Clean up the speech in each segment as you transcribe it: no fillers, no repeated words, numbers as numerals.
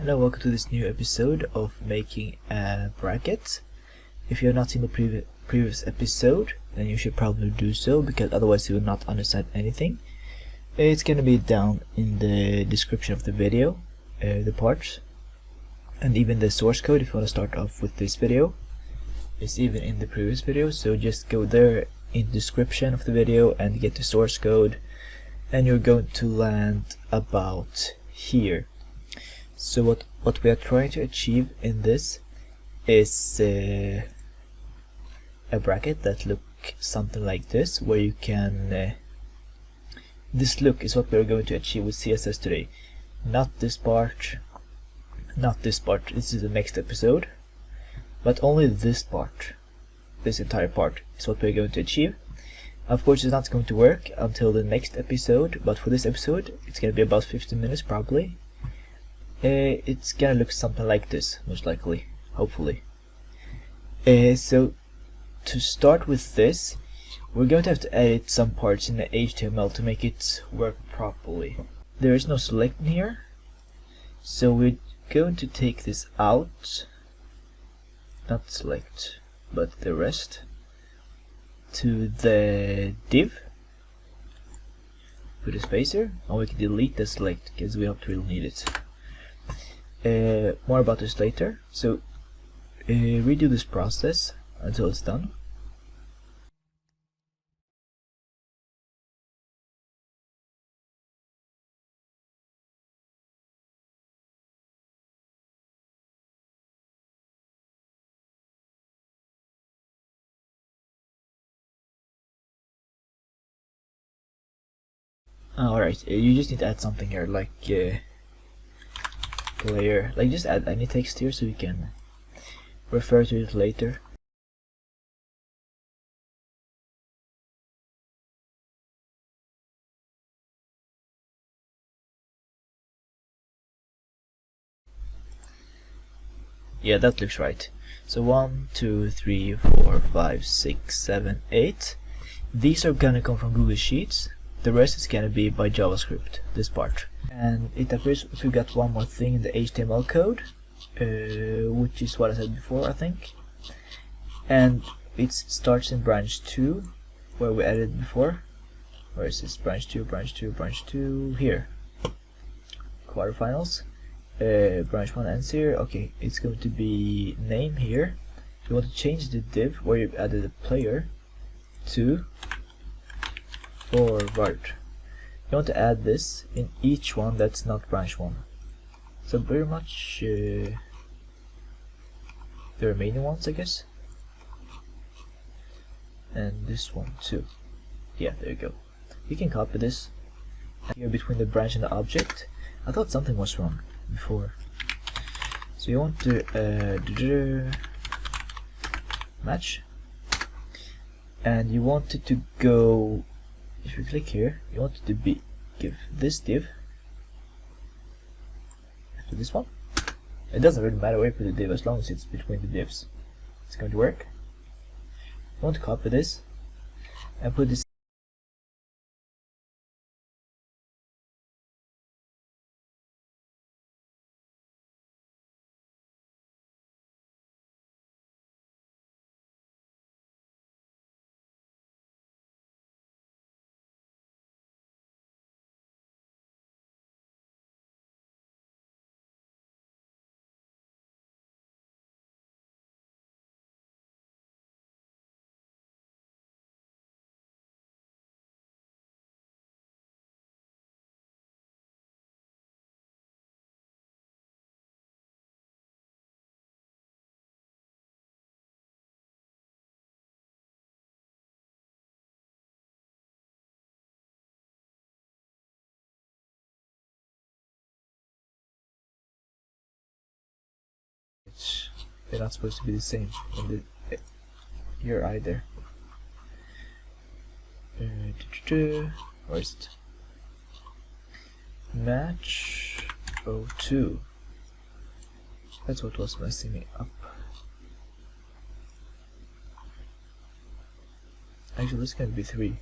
Hello, welcome to this new episode of making a bracket. If you have not seen the previous episode, then you should probably do so, because otherwise you will not understand anything. It's gonna be down in the description of the video, the parts, and even the source code if you want to start off with this video. It's even in the previous video, so just go there in the description of the video and get the source code, and you're going to land about here. So what we are trying to achieve in this is a bracket that look something like this, where you can this look is what we're going to achieve with CSS today. Not this part, not this part, this is the next episode, but only this part, this entire part is what we're going to achieve. Of course it's not going to work until the next episode, but for this episode it's going to be about 15 minutes probably. It's gonna look something like this, most likely, hopefully. So to start with this, we're going to have to edit some parts in the HTML to make it work properly. There is no select in here, so we're going to take this out, not select, but the rest, to the div, put a spacer, and we can delete the select because we don't really need it. More about this later, so redo this process until it's done. Alright, you just need to add something here, like player, like just add any text here so you can refer to it later. Yeah, that looks right. So 1, 2, 3, 4, 5, 6, 7, 8. These are gonna come from Google Sheets. The rest is gonna be by JavaScript, this part. And it appears we got one more thing in the HTML code, which is what I said before, I think. And it starts in branch 2, where we added before. Where is this? Branch 2, branch 2, branch 2, here. Quarterfinals. Branch 1 ends here. Okay, it's going to be name here. You want to change the div where you added a player to forward. You want to add this in each one that's not branch 1. So very much the remaining ones, I guess. And this one too. Yeah, there you go. You can copy this here between the branch and the object. I thought something was wrong before. So you want to match, and you want it to go, if you click here, you want it to be give this div to this one. It doesn't really matter where you put the div as long as it's between the divs. It's going to work. You want to copy this and put this they're not supposed to be the same in the here either. Where is it? Match 02. That's what was messing me up. Actually, this can be 3.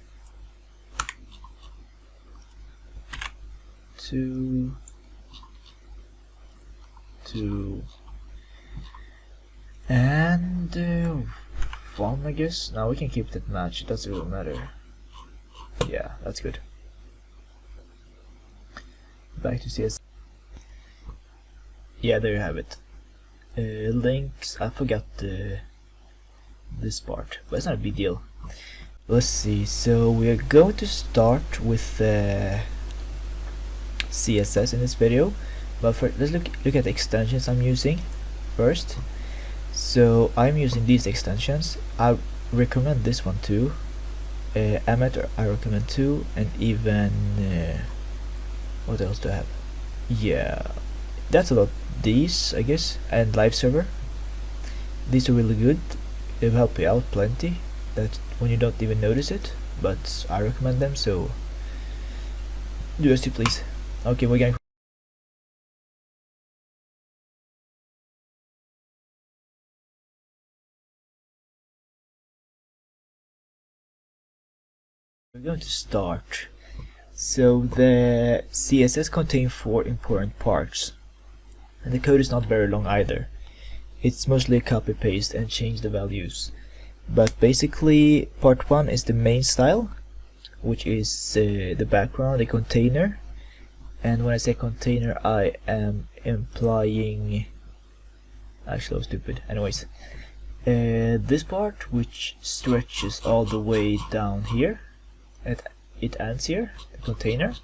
2 2 and 1, I guess. Now we can keep that match, it doesn't really matter. Yeah, that's good. Back to CSS. Yeah, there you have it. Links, I forgot this part, but it's not a big deal. Let's see, so we are going to start with CSS in this video, but first let's look at the extensions I'm using first. So I'm using these extensions. I recommend this one too. Amateur I recommend too, and even what else do I have? Yeah, that's about these, I guess, and live server. These are really good. They'll help you out plenty. That when you don't even notice it, but I recommend them. So do as you please. Okay, we're going to start. So the CSS contains 4 important parts, and the code is not very long either. It's mostly a copy paste and change the values. But basically part 1 is the main style, which is the background, the container. And when I say container, I am implying, actually I was stupid, anyways, this part which stretches all the way down here, and it ends here, the container,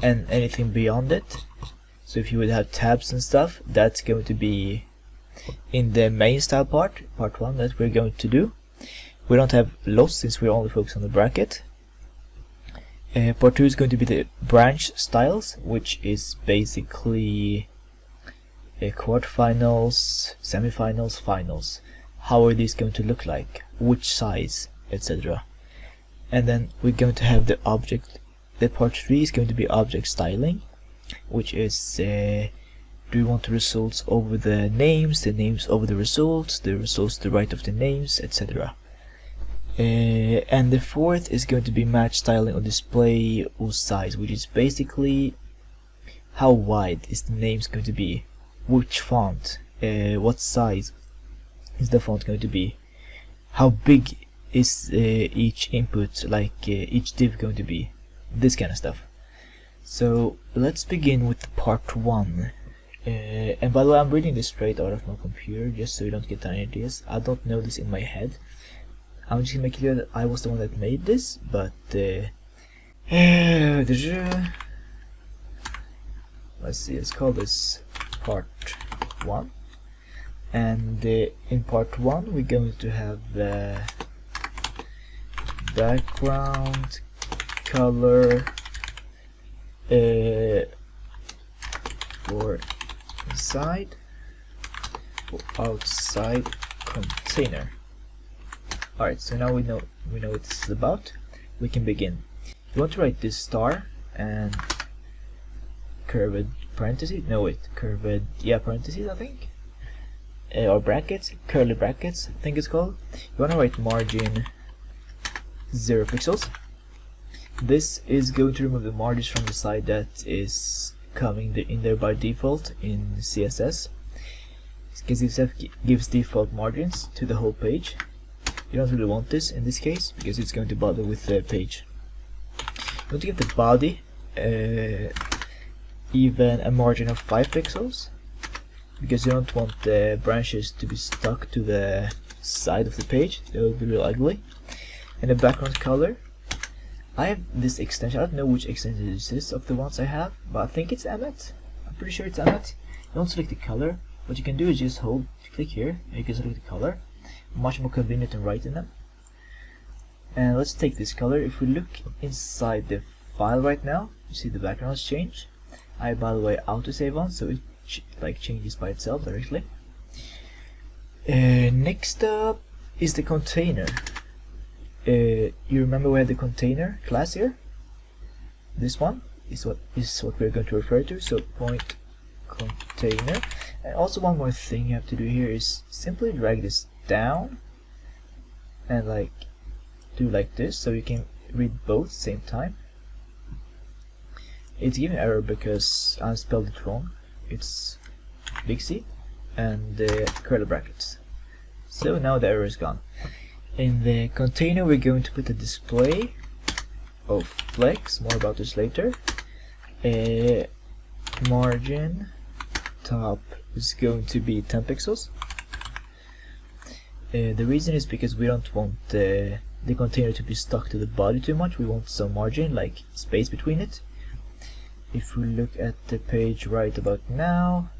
and anything beyond it. So if you would have tabs and stuff, that's going to be in the main style part 1 that we're going to do. We don't have loss since we're only focused on the bracket. Part 2 is going to be the branch styles, which is basically quarterfinals, semifinals, finals. How are these going to look like? Which size, etc. And then we're going to have the object. The part 3 is going to be object styling, which is do you want the results over the names over the results to the right of the names, etc. And the 4th is going to be match styling or display or size, which is basically how wide is the names going to be, which font, what size is the font going to be, how big is each input, like each div going to be, this kind of stuff. So let's begin with part 1. And by the way, I'm reading this straight out of my computer just so you don't get any ideas. I don't know this in my head. I'm just gonna make it clear that I was the one that made this, but let's see, let's call this part 1. And in part 1 we're going to have the background color for inside or outside container. Alright, so now we know what this is about. We can begin. You want to write this star and curved parentheses, parentheses I think, or brackets, curly brackets I think it's called. You want to write margin 0 pixels. This is going to remove the margins from the side that is coming in there by default in CSS. CSS gives default margins to the whole page. You don't really want this in this case because it's going to bother with the page. You want to give the body even a margin of 5 pixels because you don't want the branches to be stuck to the side of the page. That would be real ugly. And the background color, I have this extension. I don't know which extension this is of the ones I have, but I think it's Emmet. I'm pretty sure it's Emmet. You don't select the color. What you can do is just click here and you can select the color. Much more convenient than writing them. And let's take this color. If we look inside the file right now, you see the backgrounds change. I by the way autosave on, so it changes by itself directly. Next up is the container. You remember we had the container class here? This one is what we're going to refer to. So point container. And also one more thing you have to do here is simply drag this down and do like this so you can read both at the same time. It's giving error because I spelled it wrong. It's big C, and the curly brackets. So now the error is gone. In the container we're going to put a display of flex, more about this later. Margin top is going to be 10 pixels. The reason is because we don't want the container to be stuck to the body too much. We want some margin, like space between it. If we look at the page right about now,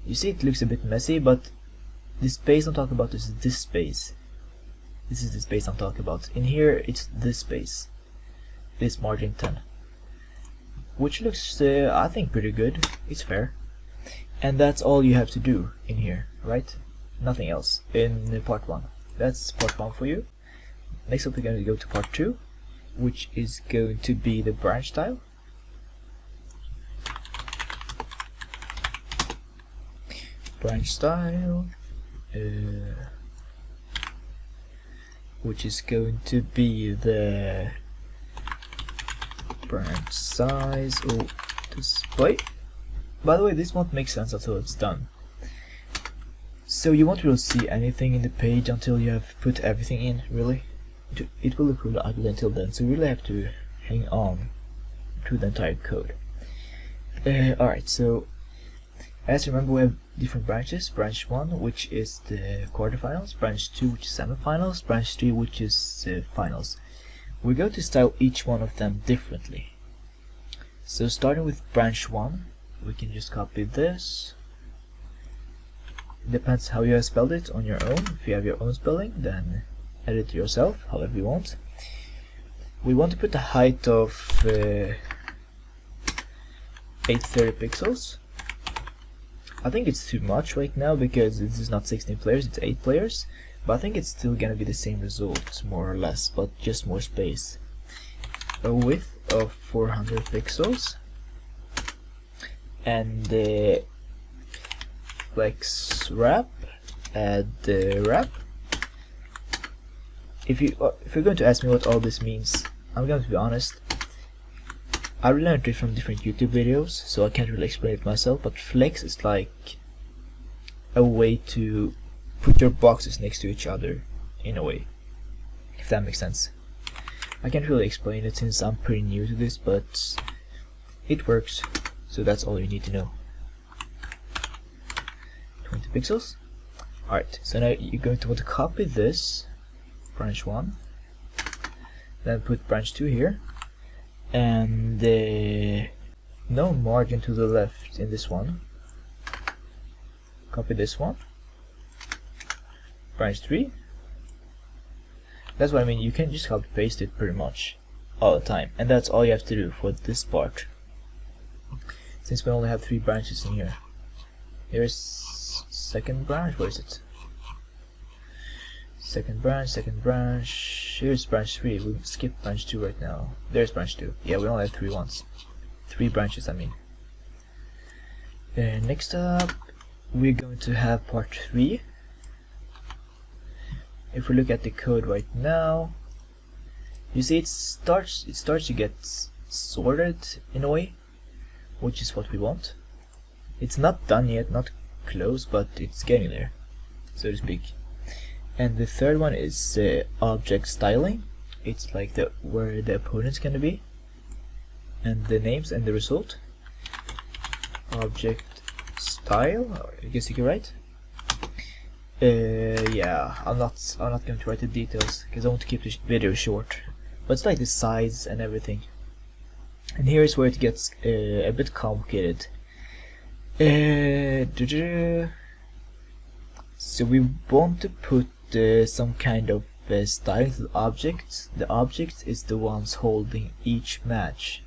you see it looks a bit messy, but the space I'm talking about is this space. This is the space I'm talking about. In here it's this space, this margin 10, which looks I think pretty good. It's fair, and that's all you have to do in here, right? Nothing else in part 1. That's part 1 for you. Next up we're going to go to part 2, which is going to be the branch style. Branch style, which is going to be the branch size or display. By the way, this won't make sense until it's done. So you won't really see anything in the page until you have put everything in, really. It will look really ugly until then, so you really have to hang on to the entire code. Alright, so as you remember, we have different branches. Branch 1, which is the quarterfinals, branch 2, which is semifinals, branch 3, which is finals. We're going to style each one of them differently. So starting with branch 1, we can just copy this. It depends how you have spelled it on your own. If you have your own spelling, then edit it yourself, however you want. We want to put a height of 830 pixels. I think it's too much right now because this is not 16 players, it's 8 players, but I think it's still gonna be the same result, more or less, but just more space. A width of 400 pixels, and the flex wrap, add the wrap. If you're going to ask me what all this means, I'm going to be honest. I learned it from different YouTube videos, so I can't really explain it myself, but flex is like a way to put your boxes next to each other, in a way, if that makes sense. I can't really explain it since I'm pretty new to this, but it works, so that's all you need to know. 20 pixels. Alright, so now you're going to want to copy this, branch 1, then put branch 2 here, and no margin to the left in this one. Copy this one, branch 3. That's what I mean, you can just copy paste it pretty much all the time, and that's all you have to do for this part, since we only have 3 branches in here. Here's second branch. Where is it? Second branch, here's branch 3. We'll skip branch 2 right now. There's branch 2. Yeah, we only have 3 ones. 3 branches, I mean. Next up, we're going to have part 3. If we look at the code right now, you see it starts to get sorted in a way, which is what we want. It's not done yet, not close, but it's getting there, so to speak. And the third one is object styling. It's like where the opponent's gonna be, and the names and the result. Object style, I guess you can write. Yeah, I'm not going to write the details because I want to keep the video short. But it's like the size and everything. And here is where it gets a bit complicated. So we want to put some kind of styling to the objects. The object is the ones holding each match.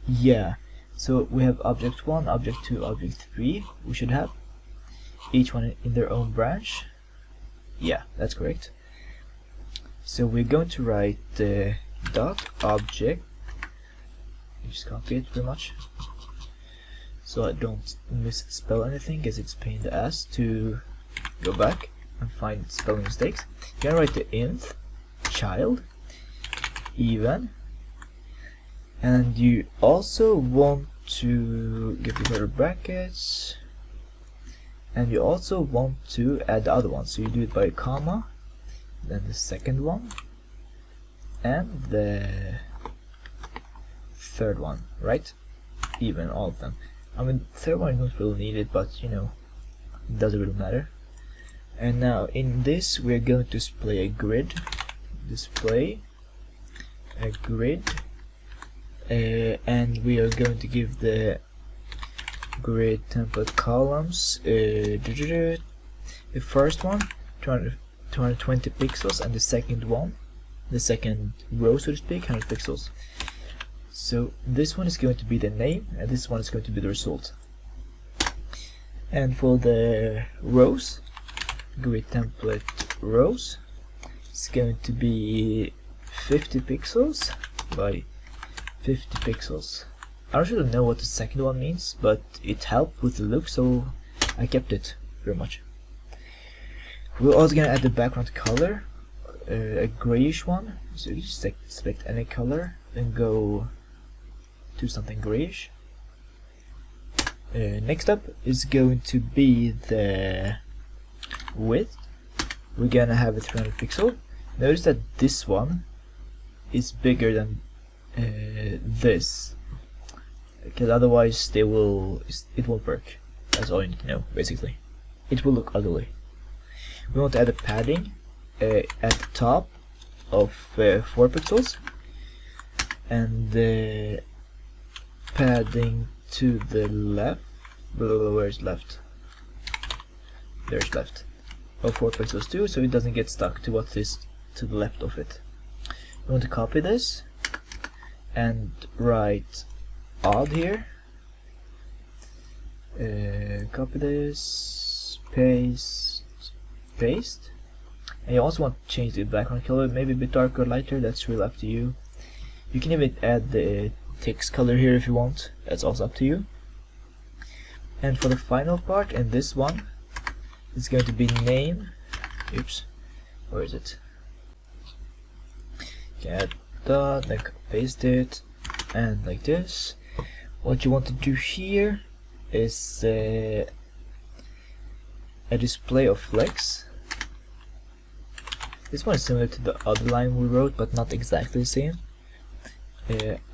Yeah, so we have object 1, object 2, object 3. We should have each one in their own branch. Yeah, that's correct. So we're going to write dot object. Just copy it pretty much, so I don't misspell anything, because it's a pain in the ass to go back and find spelling mistakes. You can write the int child even, and you also want to give the color brackets, and you also want to add the other one, so you do it by a comma, then the second one, and the third one, right? Even all of them. I mean, the third one you don't really need it, but you know, it doesn't really matter. And now in this we're going to display a grid, and we are going to give the grid template columns the first one 220 pixels, and the second one, the second row, so to speak, 100 pixels. So this one is going to be the name, and this one is going to be the result. And for the rows, grid template rows, it's going to be 50 pixels by 50 pixels. I don't really know what the second one means, but it helped with the look, so I kept it very much. We're also gonna add the background color, a grayish one. So you just select any color, then go to something grayish. Next up is going to be the width. We're gonna have a 300 pixel. Notice that this one is bigger than this, because otherwise it won't work. That's all you need to know, basically. It will look ugly. We want to add a padding at the top of 4 pixels, and the padding to the left. Where's left? There's left. Of 4 pixels too, so it doesn't get stuck to what is to the left of it. We want to copy this and write odd here. Copy this, paste, and you also want to change the background color, maybe a bit darker or lighter, that's really up to you. You can even add the text color here if you want, that's also up to you. And for the final part, and this one, it's going to be name. Oops, where is it? Get that, then paste it, and like this. What you want to do here is a display of flex. This one is similar to the other line we wrote, but not exactly the same.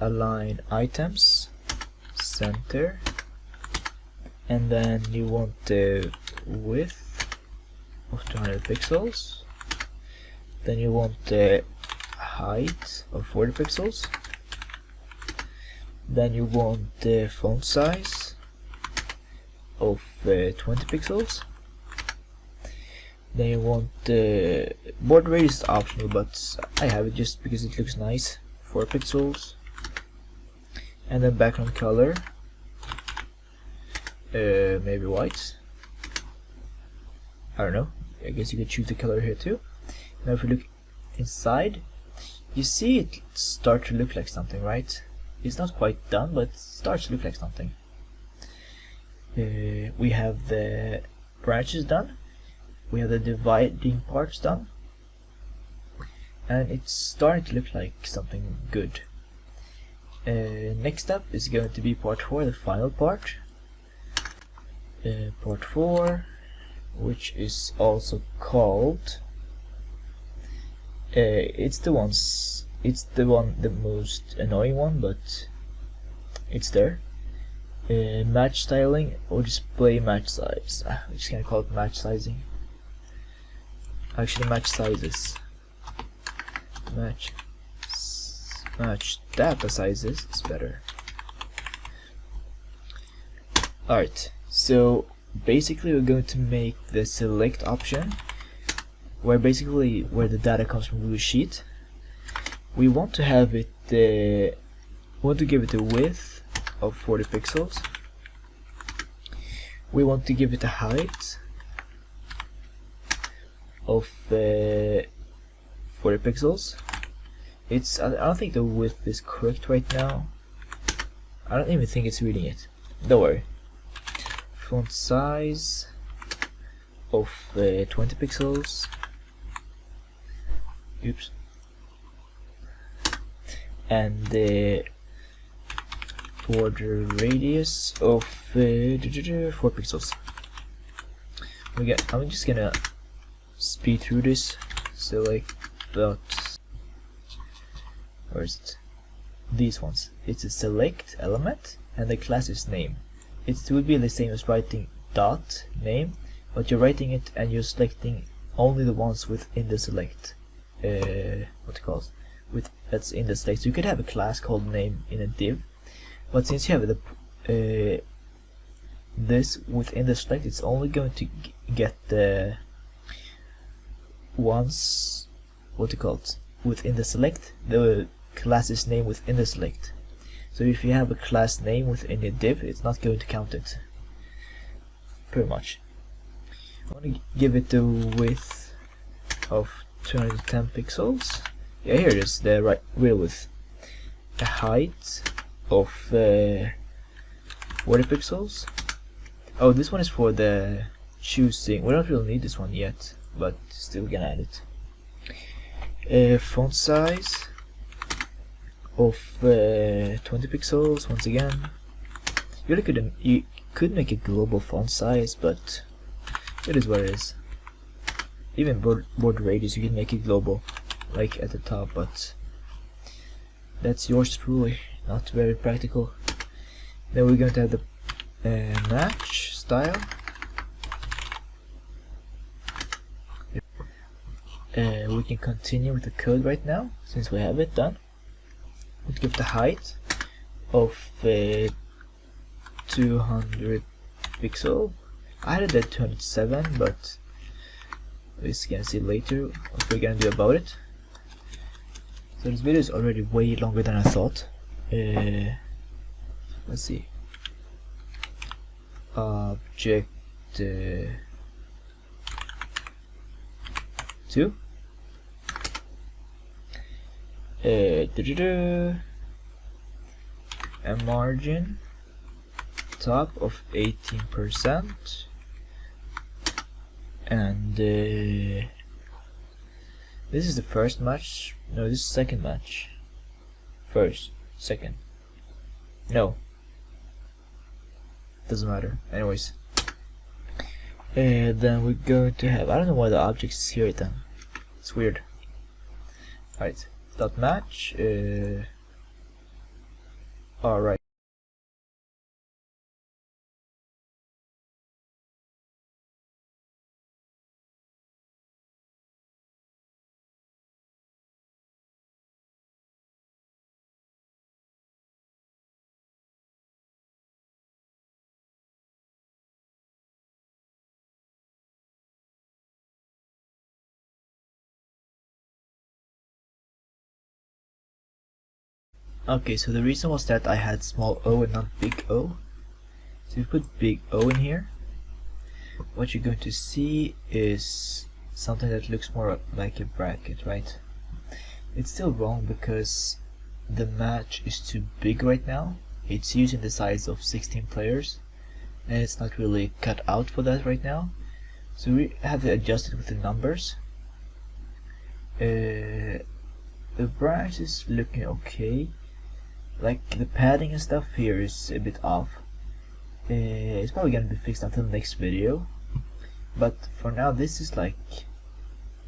Align items, center, and then you want the width of 200 pixels. Then you want the height of 40 pixels. Then you want the font size of 20 pixels. Then you want the border radius is optional, but I have it just because it looks nice, 4 pixels. And then background color, maybe white, I don't know, I guess you could choose the color here too. Now if you look inside, you see it start to look like something, right? It's not quite done, but it starts to look like something. We have the branches done, we have the dividing parts done, and it's starting to look like something good. Next up is going to be part 4, the final part. Part 4, which is also called, it's the most annoying one, but it's there. Match styling or display match size. I'm just gonna call it match sizing. Actually, match sizes. Match data sizes is better. Alright, so basically we're going to make the select option where the data comes from Google Sheet. We want to have it we want to give it a width of 40 pixels. We want to give it a height of 40 pixels. I don't think the width is correct right now. I don't even think it's reading it. Don't worry. Font size of 20 pixels. Oops. And border radius of 4 pixels. I'm just gonna speed through this. So like about, where is it? These ones. It's a select element and the class is name. It would be the same as writing dot name, but you're writing it and you're selecting only the ones within the select. That's in the select. So you could have a class called name in a div, but since you have the this within the select, it's only going to get the ones within the select, the class's name within the select. So if you have a class name within a div, it's not going to count it. Pretty much. I want to give it the width of 210 pixels. Yeah, here it is, the real width. A height of 40 pixels. Oh, this one is for the choosing. We don't really need this one yet, but still gonna add it. Font size of 20 pixels. Once again, you could make a global font size, but it is what it is. Even border radius, you can make it global, like at the top, but that's yours truly. Not very practical. Then we're going to have the match style. We can continue with the code right now since we have it done. We'll give the height of 200 pixel. I added that 207, but we're gonna see later what we're gonna do about it. So this video is already way longer than I thought. Let's see. Object 2. A margin top of 18%, and this is the first match. No, this is second match. First, second. No, doesn't matter. Anyways, then we're going to have, I don't know why the object is here then. It's weird. Alright, dot match. Alright. Okay, so the reason was that I had small o and not big O. So if you put big O in here, what you're going to see is something that looks more like a bracket, right? It's still wrong because the match is too big right now. It's using the size of 16 players and it's not really cut out for that right now. So we have to adjust it with the numbers. The branch is looking okay. Like the padding and stuff here is a bit off. It's probably gonna be fixed until the next video. But for now, this is like,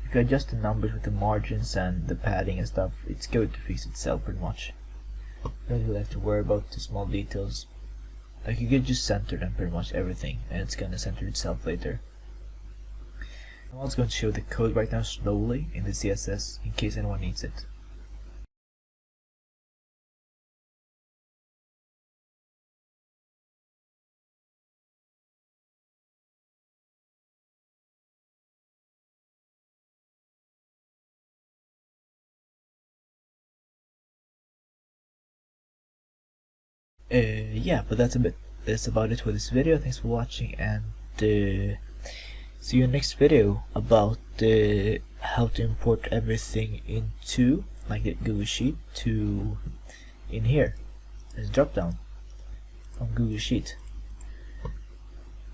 if you adjust the numbers with the margins and the padding and stuff, it's going to fix itself pretty much. You don't really have to worry about the small details. Like you could just center them pretty much everything, and it's gonna center itself later. I'm also going to show the code right now slowly in the CSS in case anyone needs it. Yeah, but that's about it for this video. Thanks for watching, and see you in the next video about how to import everything into, like the Google Sheet, to in here. There's a drop down from Google Sheet.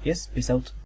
Yes, peace out.